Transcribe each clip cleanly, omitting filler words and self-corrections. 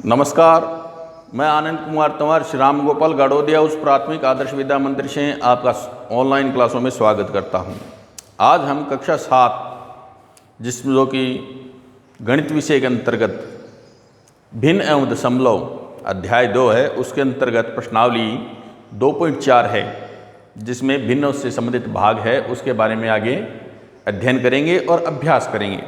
नमस्कार, मैं आनंद कुमार तंवर श्री राम गोपाल गाड़ोदिया उस प्राथमिक आदर्श विद्या मंदिर से आपका ऑनलाइन क्लासों में स्वागत करता हूं। आज हम कक्षा 7 जिसमें जो कि गणित विषय के अंतर्गत भिन्न एवं दशमलव अध्याय 2 है, उसके अंतर्गत प्रश्नावली 2.4 है जिसमें भिन्नों से संबंधित भाग है, उसके बारे में आगे अध्ययन करेंगे और अभ्यास करेंगे।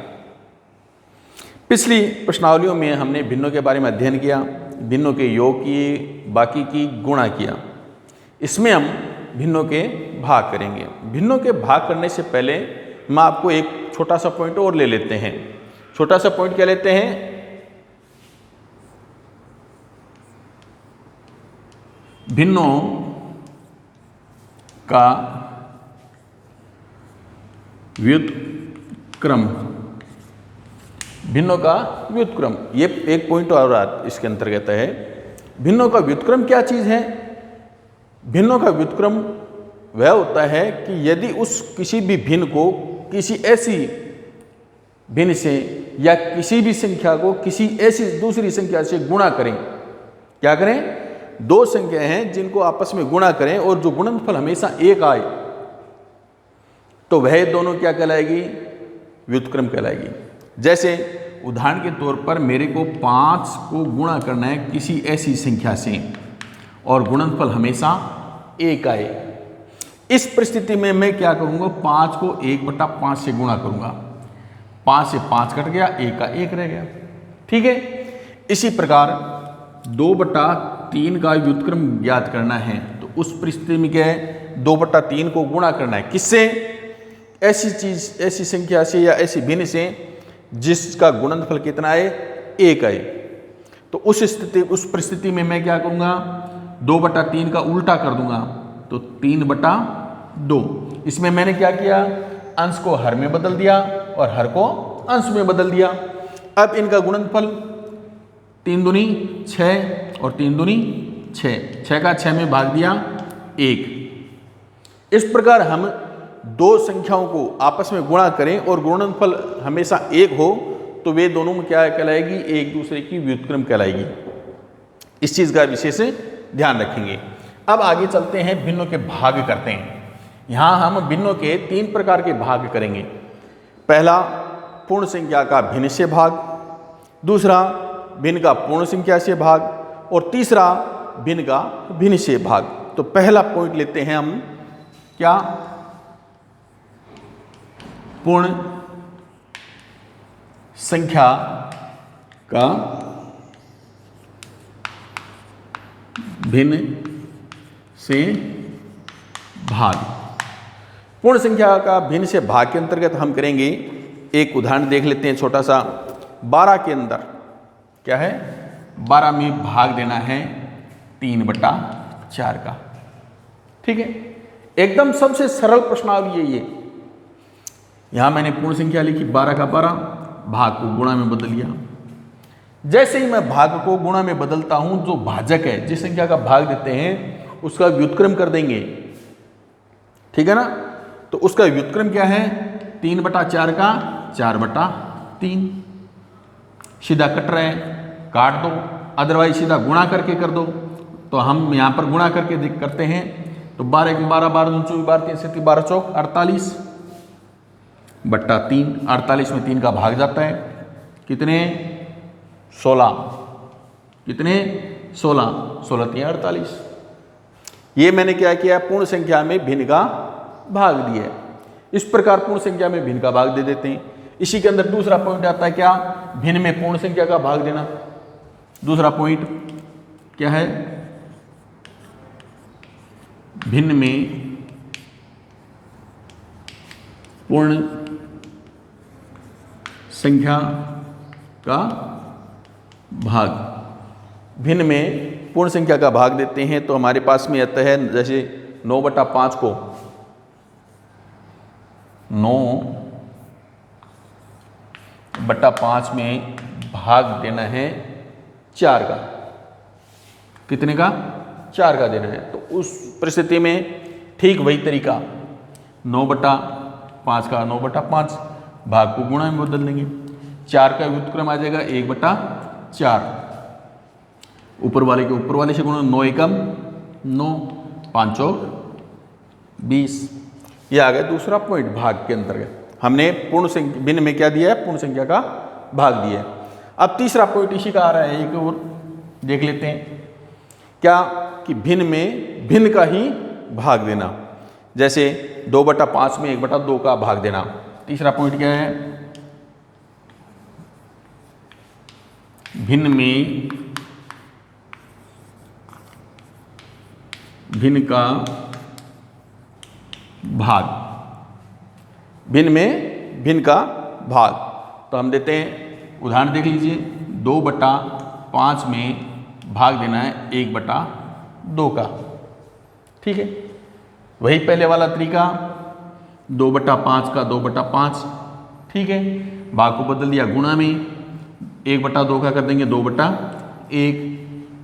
पिछली प्रश्नावलियों में हमने भिन्नों के बारे में अध्ययन किया, भिन्नों के योग किए, बाकी की गुणा किया। इसमें हम भिन्नों के भाग करेंगे। भिन्नों के भाग करने से पहले मैं आपको एक छोटा सा पॉइंट और ले लेते हैं। छोटा सा पॉइंट क्या लेते हैं? भिन्नों का व्युत्क्रम। भिन्नों का व्युत्क्रम, ये एक पॉइंट और इसके अंतर्गत है। भिन्नों का व्युत्क्रम क्या चीज है? भिन्नों का व्युत्क्रम वह होता है कि यदि उस किसी भी भिन्न को किसी ऐसी भिन्न से या किसी भी संख्या को किसी ऐसी दूसरी संख्या से गुणा करें। क्या करें? दो संख्या हैं जिनको आपस में गुणा करें और जो गुणनफल हमेशा एक आए तो वह दोनों क्या कहलाएगी? व्युत्क्रम कहलाएगी। जैसे उदाहरण के तौर पर मेरे को 5 को गुणा करना है किसी ऐसी संख्या से और गुणनफल हमेशा 1 आए। इस परिस्थिति में मैं क्या करूंगा? 5 को 1/5 से गुणा करूंगा। 5 से 5 कट गया, 1 का 1 रह गया। ठीक है। इसी प्रकार 2/3 का व्युत्क्रम ज्ञात करना है तो उस परिस्थिति में क्या है? 2/3 को गुणा करना है किससे? ऐसी चीज, ऐसी संख्या से या ऐसी भिन्न से जिसका गुणनफल कितना है? 1 आए। तो उस परिस्थिति में मैं क्या करूंगा? 2/3 का उल्टा कर दूंगा तो 3/2। इसमें मैंने क्या किया? अंश को हर में बदल दिया और हर को अंश में बदल दिया। अब इनका गुणनफल 3 दूनी 6 और 3 दूनी 6, 6 का 6 में भाग दिया 1। इस प्रकार हम दो संख्याओं को आपस में गुणा करें और गुणनफल हमेशा 1 हो तो वे दोनों में क्या कहलाएगी? एक दूसरे की व्युत्क्रम कहलाएगी। इस चीज का विशेष ध्यान रखेंगे। अब आगे चलते हैं, भिन्नों के भाग करते हैं। यहां हम भिन्नों के 3 प्रकार के भाग करेंगे। पहला, पूर्ण संख्या का भिन्न से भाग। दूसरा, भिन्न का पूर्ण संख्या से भाग। और तीसरा, भिन्न का भिन्न से भाग। तो पहला पॉइंट लेते हैं हम, क्या? पूर्ण संख्या का भिन्न से भाग। पूर्ण संख्या का भिन्न से भाग के अंतर्गत हम करेंगे, एक उदाहरण देख लेते हैं छोटा सा। 12 के अंदर क्या है? 12 में भाग देना है 3/4 का। ठीक है। एकदम सबसे सरल प्रश्नावली है ये। यहां मैंने पूर्ण संख्या लिखी 12 का 12, भाग को गुणा में बदल लिया। जैसे ही मैं भाग को गुणा में बदलता हूं, जो भाजक है, जिस संख्या का भाग देते हैं उसका व्युत्क्रम कर देंगे। ठीक है ना? तो उसका व्युत्क्रम क्या है? 3/4 का 4/3। सीधा कट रहा है, काट दो, अदरवाइज सीधा गुणा करके कर दो। तो हम यहां पर गुणा करके करते हैं तो 12 1 12, 12 2 24, 12 3 37, 12 चौक 48/3। 48 में 3 का भाग जाता है। कितने? 16। कितने? 16। 16 3 48। ये मैंने क्या किया? पूर्ण संख्या में भिन्न का भाग दिया है। इस प्रकार पूर्ण संख्या में भिन्न का भाग दे देते हैं। इसी के अंदर दूसरा पॉइंट आता है, क्या? भिन्न में पूर्ण संख्या का भाग देना। दूसरा पॉइंट क्या है? भिन्न में पूर्ण संख्या का भाग। भिन्न में पूर्ण संख्या का भाग देते हैं तो हमारे पास में आता है, जैसे 9/5 को 9/5 में भाग देना है 4 का। कितने का? 4 का देना है। तो उस परिस्थिति में ठीक वही तरीका, 9/5 का 9/5, भाग को गुणा में बदल देंगे। 4 का व्युत्क्रम आ जाएगा 1/4। ऊपर वाले के ऊपर वाले से गुणा, 9 एकम 9, 5 चौक 20। ये आ गया दूसरा पॉइंट भाग के अंतर्गत। हमने पूर्ण संख्या भिन्न में क्या दिया है, पूर्ण संख्या का भाग दिया है। अब तीसरा पॉइंट इसी का आ रहा है, एक और देख लेते हैं क्या, कि भिन्न में भिन्न का ही भाग देना। जैसे 2/5 में 1/2 का भाग देना। तीसरा पॉइंट क्या है, भिन्न में भिन्न का भाग, भिन्न में भिन्न का भाग। तो हम देते हैं उदाहरण, देख लीजिए 2/5 में भाग देना है 1/2 का। ठीक है, वही पहले वाला तरीका, 2/5 का 2/5। ठीक है, भाग को बदल दिया गुणा में, 1/2 का कर देंगे 2/1,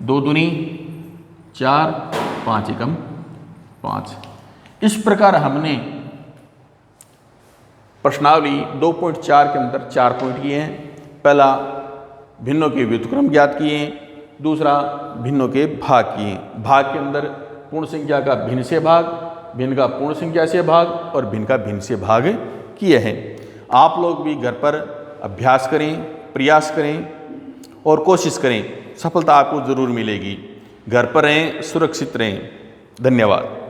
2 दूनी 4, 5 एकम 5। इस प्रकार हमने प्रश्नावली 2.4 के अंदर 4 पॉइंट किए हैं। पहला भिन्नों के व्युत्क्रम ज्ञात किए हैं, दूसरा भिन्नों के भाग किए। भाग के अंदर पूर्ण संख्या का भिन्न से भाग, भिन्न का पूर्ण संख्या से भाग और भिन्न का भिन्न से भाग किए हैं। आप लोग भी घर पर अभ्यास करें, प्रयास करें और कोशिश करें, सफलता आपको ज़रूर मिलेगी। घर पर रहें, सुरक्षित रहें। धन्यवाद।